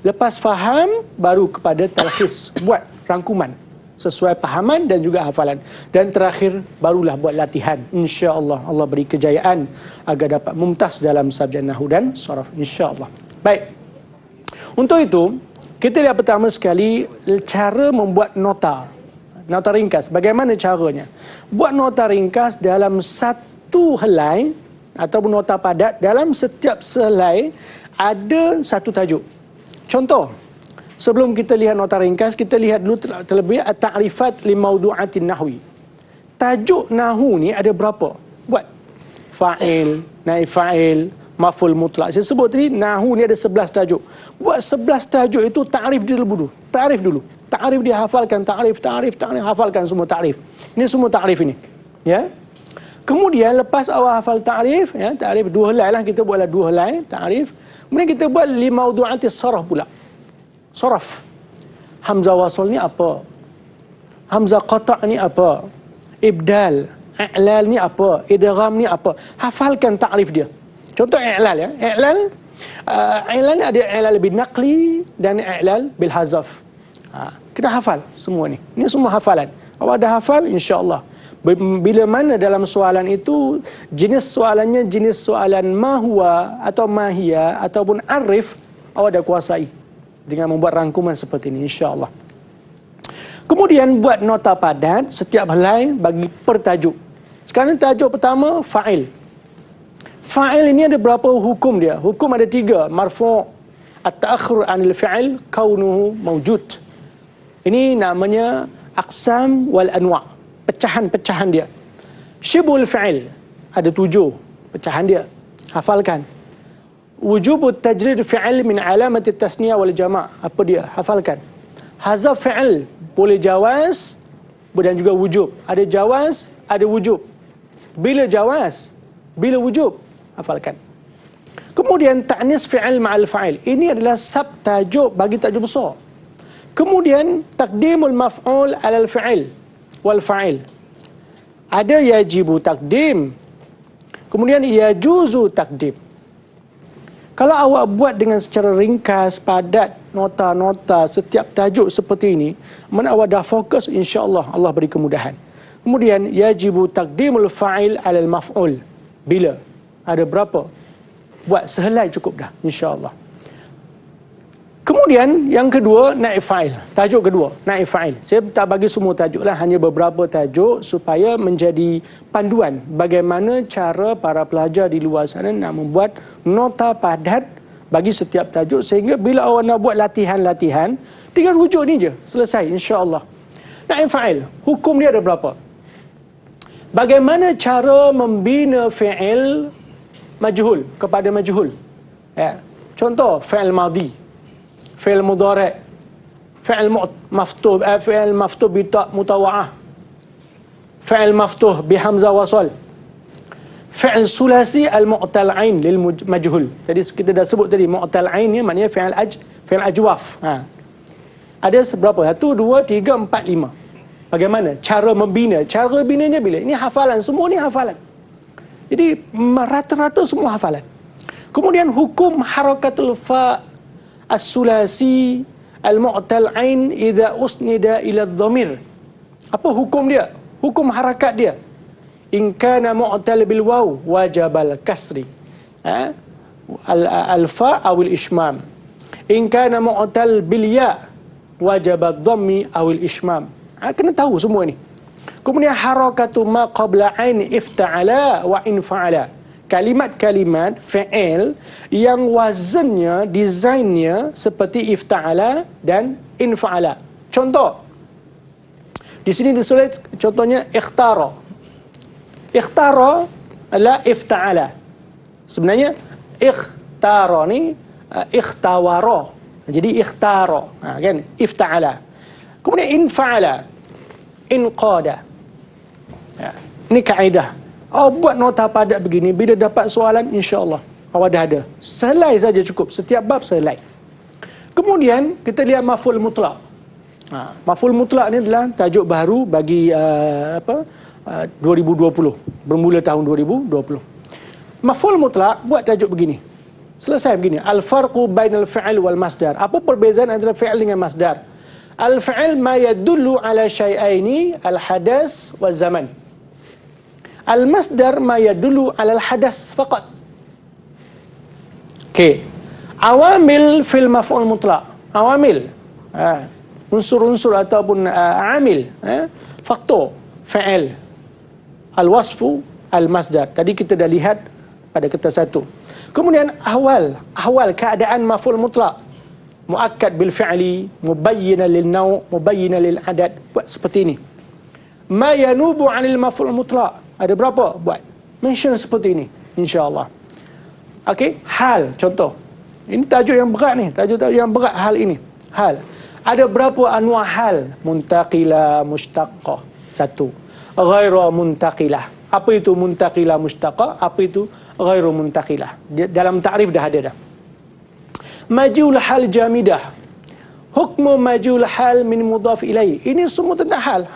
Lepas faham, baru kepada talkhis, buat rangkuman sesuai pahaman dan juga hafalan. Dan terakhir, barulah buat latihan. InsyaAllah Allah beri kejayaan agar dapat mumtaz dalam subjek Nahu dan Sorof. InsyaAllah. Baik. Untuk itu, kita lihat pertama sekali cara membuat nota. Nota ringkas. Bagaimana caranya? Buat nota ringkas dalam satu helai ataupun nota padat. Dalam setiap helai ada satu tajuk. Contoh, sebelum kita lihat nota ringkas, kita lihat dulu terlebih at-ta'rifat li mawdu'atin nahwi. Tajuk Nahu ni ada berapa? Buat fa'il, naib fa'il, maf'ul mutlak. Saya sebut tadi Nahu ni ada 11 tajuk. Buat 11 tajuk itu ta'rif dulu. Ta'rif dulu. Ta'rif dia hafalkan, ta'rif, hafalkan semua ta'rif. Ini semua ta'rif ini. Ya. Kemudian lepas awal hafal ta'rif, ya, ta'rif dua helai lah, kita buatlah dua helai ta'rif. Kemudian kita buat li mawdu'atis sorof pula. Sorof. Hamzah wasal ni apa? Hamzah qata' ni apa? Ibdal, i'lal ni apa? Idgham ni apa? Hafalkan ta'rif dia. Contoh i'lal ya. I'lal ni ada i'lal bin naqli dan i'lal bil hazaf. Kita hafal semua ni. Ini semua hafalan. Awak dah hafal, insya-Allah. Bila mana dalam soalan itu jenis soalannya jenis soalan mahwa atau mahia ataupun arif, awak dah kuasai dengan membuat rangkuman seperti ini, insya-Allah. Kemudian buat nota padat setiap helai bagi per tajuk. Sekarang tajuk pertama fa'il. Fa'il ini ada berapa hukum dia? Hukum ada 3. Marfu', at-ta'akhur 'anil fi'il, kaunuhu mawjud. Ini namanya aqsam wal anwa'. Pecahan-pecahan dia. Syibul fi'il ada 7 pecahan dia. Hafalkan. Wujubut tajrid fi'il min alamati tasniyah wal jama'. Apa dia? Hafalkan. Hazaf fi'il boleh jawaz dan juga wujub. Ada jawaz, ada wujub. Bila jawaz, bila wujub, hafalkan. Kemudian ta'nis fi'il ma'al fa'il. Ini adalah sub tajuk bagi tajuk besar. Kemudian taqdimul maf'ul 'alal fi'il wal fa'il. Ada yajibu takdim, kemudian yajuzu takdim. Kalau awak buat dengan secara ringkas, padat, nota-nota setiap tajuk seperti ini, mana awak dah fokus, insya-Allah Allah beri kemudahan. Kemudian yajibu takdimul fa'il 'alal maf'ul. Bila? Ada berapa? Buat sehelai cukup dah, insya-Allah. Kemudian yang kedua, naib fa'il. Tajuk kedua, naib fa'il. Saya tak bagi semua tajuk lah, hanya beberapa tajuk supaya menjadi panduan bagaimana cara para pelajar di luar sana nak membuat nota padat bagi setiap tajuk, sehingga bila awak nak buat latihan-latihan, tinggal rujuk ni je, selesai insya-Allah. Naib fa'il, hukum dia ada berapa? Bagaimana cara membina fi'il majhul kepada majhul? Ya. Contoh, fi'il madhi, fi'il mudhari', fi'il maftuh, fi'il maftuh bi ta' mutawa'ah, fi'il maftuh bi hamzah wasal, fi'il sulasi al-mu'tal ain lil majhul. Jadi kita dah sebut tadi, mu'tal ain ni maknanya fi'il ajwaf. Ada seberapa? 1, 2, 3, 4, 5. Bagaimana cara membina? Cara binanya bila? Ini hafalan, semua ni hafalan. Jadi rata-rata semua hafalan. Kemudian hukum harakatul fa as-sulasi al-mu'tal ain idza usnida ila dhamir. Apa hukum dia? Hukum harakat dia. In kana mu'tal bil waw wajib al-kasri. Al-fa aw al-ishmam. In kana mu'tal bil ya wajib ad-dhammi aw al-ishmam. Kena tahu semua ni. Kemudian harakatu ma qabla ain ifta'ala wa infa'ala. Kalimat-kalimat fi'il yang wazannya, desainnya seperti ifta'ala dan infa'ala. Contoh, di sini ditulis contohnya ikhtara. Ikhtara adalah ifta'ala. Sebenarnya ikhtara ni ikhtawara. Jadi ikhtara, kan? Ifta'ala. Kemudian infa'ala, inqada. Ini kaedah. Awak buat nota padat begini, bila dapat soalan, insya-Allah awak dah ada. Selai saja cukup, setiap bab selai. Kemudian kita lihat maf'ul mutlaq. Maf'ul mutlaq ni adalah tajuk baru bagi 2020, bermula tahun 2020. Maf'ul mutlaq buat tajuk begini. Selesai begini. Al-farqu bainal fi'il wal masdar. Apa perbezaan antara fi'il dengan masdar? Al-fi'il ma yadullu ala syai'aini al-hadas wa zaman. Al-masdar ma yadullu ala al-hadas faqat. Okey. Awamil fil maf'ul mutlaq. Awamil. Unsur-unsur ataupun amil, faktor fi'il. Al-wasfu, al-masdar. Tadi kita dah lihat pada kertas 1. Kemudian ahwal keadaan maf'ul mutlaq. Muakkad bil fi'li, mubayyinan lil naw', mubayyinan lil adad. Buat seperti ini. Ma yanubu 'anil maf'ul mutlaq. Ada berapa? Buat. Mention seperti ini, insya-Allah. Okey, hal contoh. Ini tajuk yang berat ni, tajuk yang berat hal ini. Hal. Ada berapa anwa' hal? Muntaqilah, mushtaqqah. 1. Ghairu muntaqilah. Apa itu muntaqilah, mushtaqqah? Apa itu ghairu muntaqilah? Dalam takrif dah ada dah. Majul hal jamidah. Hukmu majul hal min mudhaf ilaih. Ini semua tentang hal.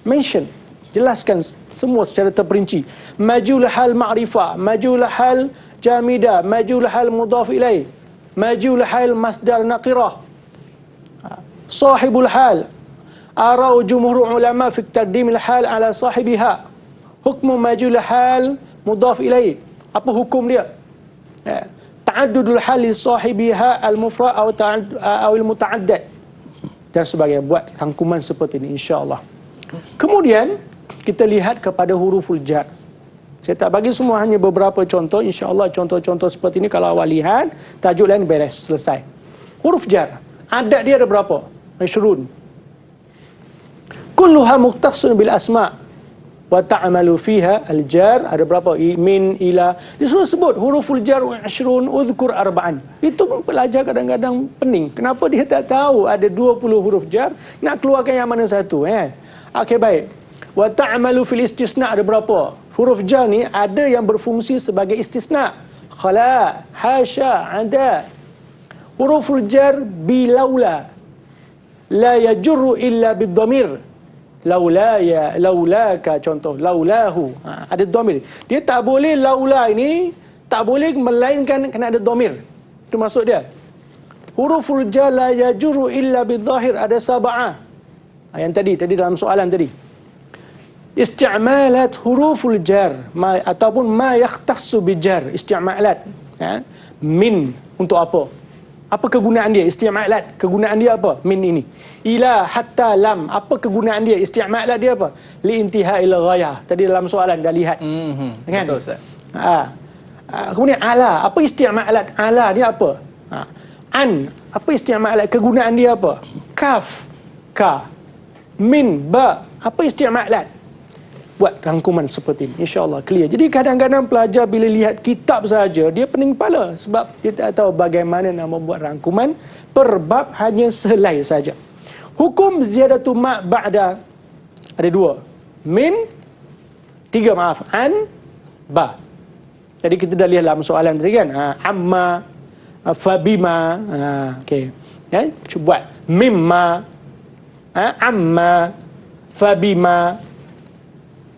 Mention. Jelaskan semua secara terperinci. Majul hal ma'rifah, majul hal jamidah, majul hal mudhaf ilaih, majul hal masdar naqirah. Sahibul hal. Arau jumhur ulama fi taqdim al-hal ala sahibiha. Hukmu majul hal mudhaf ilaih. Apa hukum dia? Ta'addudul hal li sahibiha al-mufrad atau al-muta'addad dan sebagainya. Buat rangkuman seperti ini insya-Allah. Kemudian kita lihat kepada huruful jar. Saya tak bagi semua, hanya beberapa contoh. InsyaAllah contoh-contoh seperti ini kalau awak lihat, tajuk lain beres, selesai. Huruf jar, adat dia ada berapa? Masyrun. Kulluha mukhtassun bil asma' wa ta'amalu fiha al-jar. Ada berapa? Min, ila. Disuruh sebut huruful jar wa asyrun udhkur arba'an. Itu pun pelajar kadang-kadang pening. Kenapa dia tak tahu ada 20 huruf jar? Nak keluarkan yang mana satu? Okey, baik. Wa ta'amalu fil istisna ada berapa? Huruf jar ni ada yang berfungsi sebagai istisna. Khala, hasya, ada. Huruful jar bilaula. La yajurru illa bid-dhamir. Laula ya, laulaka contoh, laulahu. Ada dhamir. Dia tak boleh laula ini tak boleh melainkan kena ada dhamir. Itu maksud dia. Huruful jar la yajurru illa bidh-dhahir ada sab'ah. Yang tadi dalam soalan tadi. Isti'malat huruful jar ataupun ma yakhtassu bijar. Isti'malat min untuk apa? Apa kegunaan dia? Isti'malat. Kegunaan dia apa? Min ini. Ila hatta lam. Apa kegunaan dia? Isti'malat dia apa? Li'intihai ila ghayah. Tadi dalam soalan dah lihat. Kan? Betul, Ustaz. Kemudian ala. Apa isti'malat? Ala dia apa? An. Apa isti'malat? Kegunaan dia apa? Kaf. Ka. Min. Ba. Apa isti'malat? Buat rangkuman seperti ini, insya-Allah clear. Jadi kadang-kadang pelajar bila lihat kitab saja dia pening kepala sebab dia tak tahu bagaimana nak membuat rangkuman per bab, hanya sehelai saja. Hukum ziyadatu ma ba'da ada dua. Min, tiga maaf, an, ba. Jadi kita dah lihat dalam soalan tadi kan, amma, fabima, okey. Cuba buat mimma, amma, fabima.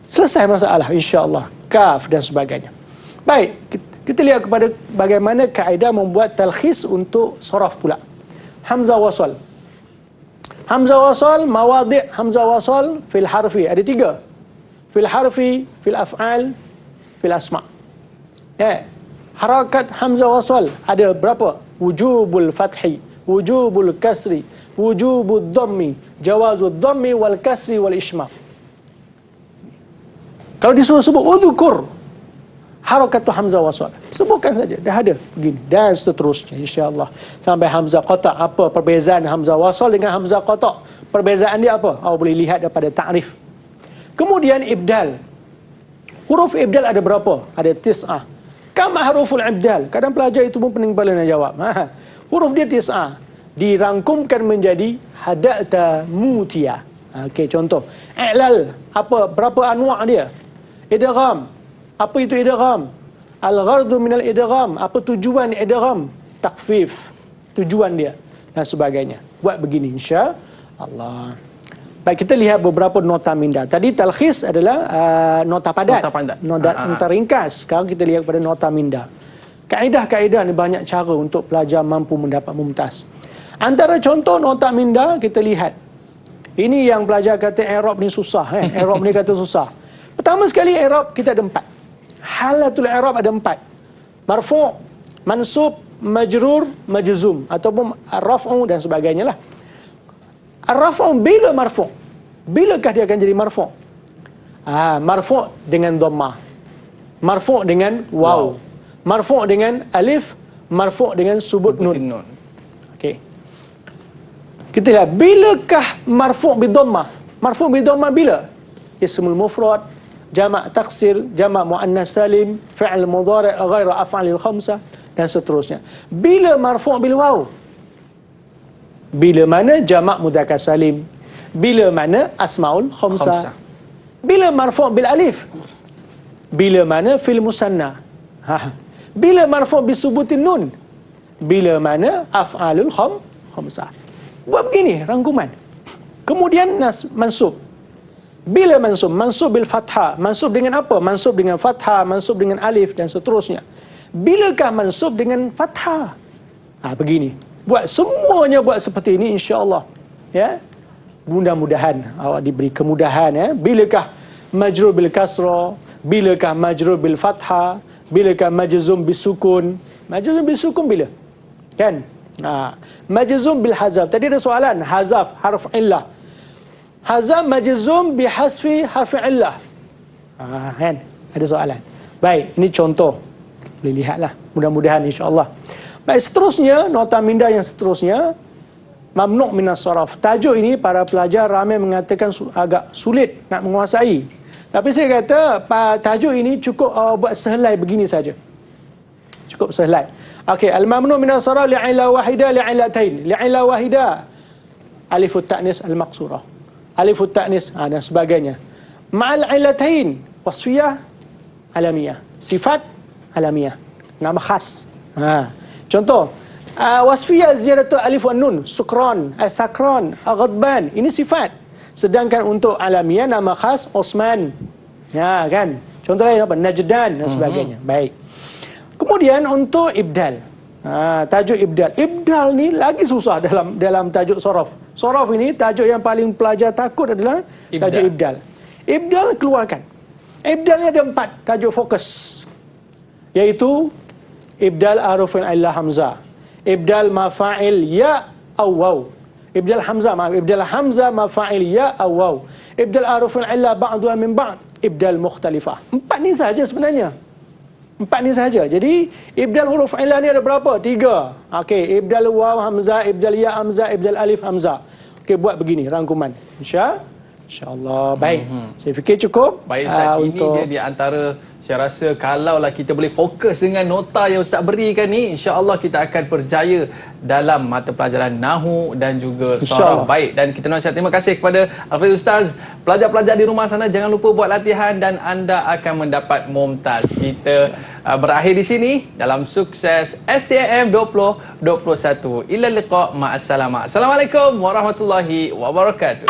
Selesai masalah, insya-Allah. Kaf dan sebagainya. Baik, kita lihat kepada bagaimana kaedah membuat talkhis untuk saraf pula. Hamzah wasal. Hamzah wasal, mawadhi' hamzah wasal fil harfi. Ada tiga. Fil harfi, fil af'al, fil asma'. Harakat hamzah wasal ada berapa? Wujubul fathi, wujubul kasri, wujubul dhammi, jawazul dhammi wal kasri wal ishma'. Kalau disuruh sebut udzukur harakatu hamzah wasal, sebutkan saja, dah ada begini dan seterusnya, insya-Allah sampai hamzah qata'. Apa perbezaan hamzah wasal dengan hamzah qata'? Perbezaan dia apa? Boleh lihat daripada ta'rif. Kemudian ibdal. Huruf ibdal ada berapa? Ada 9. Kam huruful ibdal? Kadang pelajar itu pun pening kepala nak jawab. Huruf dia 9. Dirangkumkan menjadi hadata mutiya. Okey, contoh. I'lal, apa? Berapa anwa' dia? Idgham. Apa itu idgham? Al-ghardu minal idgham. Apa tujuan idgham? Takfif. Tujuan dia dan sebagainya. Buat begini, insya-Allah. Baik, kita lihat beberapa nota minda. Tadi talkhis adalah nota padat. Nota ringkas. Sekarang kita lihat pada nota minda. Kaedah-kaedah ni banyak cara untuk pelajar mampu mendapat mumtaz. Antara contoh nota minda kita lihat. Ini yang pelajar kata i'rab ni susah. I'rab ni kata susah. Pertama sekali i'rab kita ada 4. Halatul i'rab ada 4. Marfu', mansub, majrur, majzum ataupun raf'u dan sebagainya lah. Ar-raf'u bila marfu'? Bilakah dia akan jadi marfu'? Marfu' dengan dhammah. Marfu' dengan waw. Marfu' dengan alif, marfu' dengan subut nun. Okey. Kita lihat bilakah marfu' bidhammah? Marfu' bidhammah bila? Ismul mufrad, jamak taksir, jamak muannas salim, fi'il mudhari' ghairu af'alil khamsah dan seterusnya. Bila marfu' bil waw? Bila mana jamak mudzakkar salim? Bila mana asmaul khamsah? Bila marfu' bil alif? Bila mana fil musanna? Bila marfu' bisubutin nun? Bila mana af'alul khamsah? Buat begini rangkuman. Kemudian mansub. Bila mansub? Mansub bil fathah. Mansub dengan apa? Mansub dengan fathah, mansub dengan alif dan seterusnya. Bilakah mansub dengan fathah? Begini. Buat semuanya buat seperti ini, insya-Allah. Ya. Mudah-mudahan awak diberi kemudahan, ya. Bilakah majrur bil kasra? Bilakah majrur bil fathah? Bilakah majzum bisukun? Majzum bisukun bila? Kan? Majzum bil hazaf. Tadi ada soalan, hazaf harf illah. Hazaf majzum bi hasfi harf illah. Kan? Ada soalan. Baik, ini contoh. Boleh lihatlah. Mudah-mudahan insya-Allah. Baik, seterusnya, nota minda yang seterusnya, mamnu' minas saraf. Tajuk ini para pelajar ramai mengatakan agak sulit nak menguasai. Tapi saya kata tajuk ini cukup buat sehelai begini saja. Cukup sehelai. Okey, al-mamnu' minas saraf li'ila wahida li'ilatain. Li'ila wahida alifut ta'nis al-maqsurah. Alifut ta'nis dan sebagainya. Ma'al ilatain wasfiyah alamiyah. Sifat alamiyah. Nama khas. Contoh, wasfiyah ziyadatu alif wan nun, sukran, sakran, ghadban. Ini sifat. Sedangkan untuk alamiah nama khas Osman. Ya kan? Contoh lain apa? Najdan dan sebagainya. Baik. Kemudian untuk ibdal. Tajuk ibdal. Ibdal ni lagi susah dalam tajuk sorof. Sorof ini tajuk yang paling pelajar takut adalah tajuk ibdal. Ibdal keluarkan. Ibdal ni ada 4 tajuk fokus. Iaitu ibdal arufin illa hamzah, Ibdal mafa'il ya aw waw. Ibdal hamzah, maaf, ibdal hamzah mafa'il ya aw waw. Ibdal aruful illa ba'duha min ba'd. Ibdal mukhtalifah. 4 ni saja sebenarnya. 4 ni saja. Jadi ibdal huruf illah ni ada berapa? 3. Okey, ibdal waw hamzah, ibdal ya hamzah, ibdal alif hamzah. Okey, buat begini rangkuman. InsyaAllah. Baik. Saya fikir cukup. Baik Ustaz, ini dia di antara, saya rasa kalaulah kita boleh fokus dengan nota yang Ustaz berikan ni, insya-Allah kita akan berjaya dalam mata pelajaran Nahu dan juga Saraf. Baik, dan kita nak ucap terima kasih kepada Al-Fadhil Ustaz. Pelajar-pelajar di rumah sana jangan lupa buat latihan dan anda akan mendapat Mumtaz. Kita berakhir di sini dalam Sukses STM 2021. Ila liqa, ma'assalamah. Assalamualaikum warahmatullahi wabarakatuh.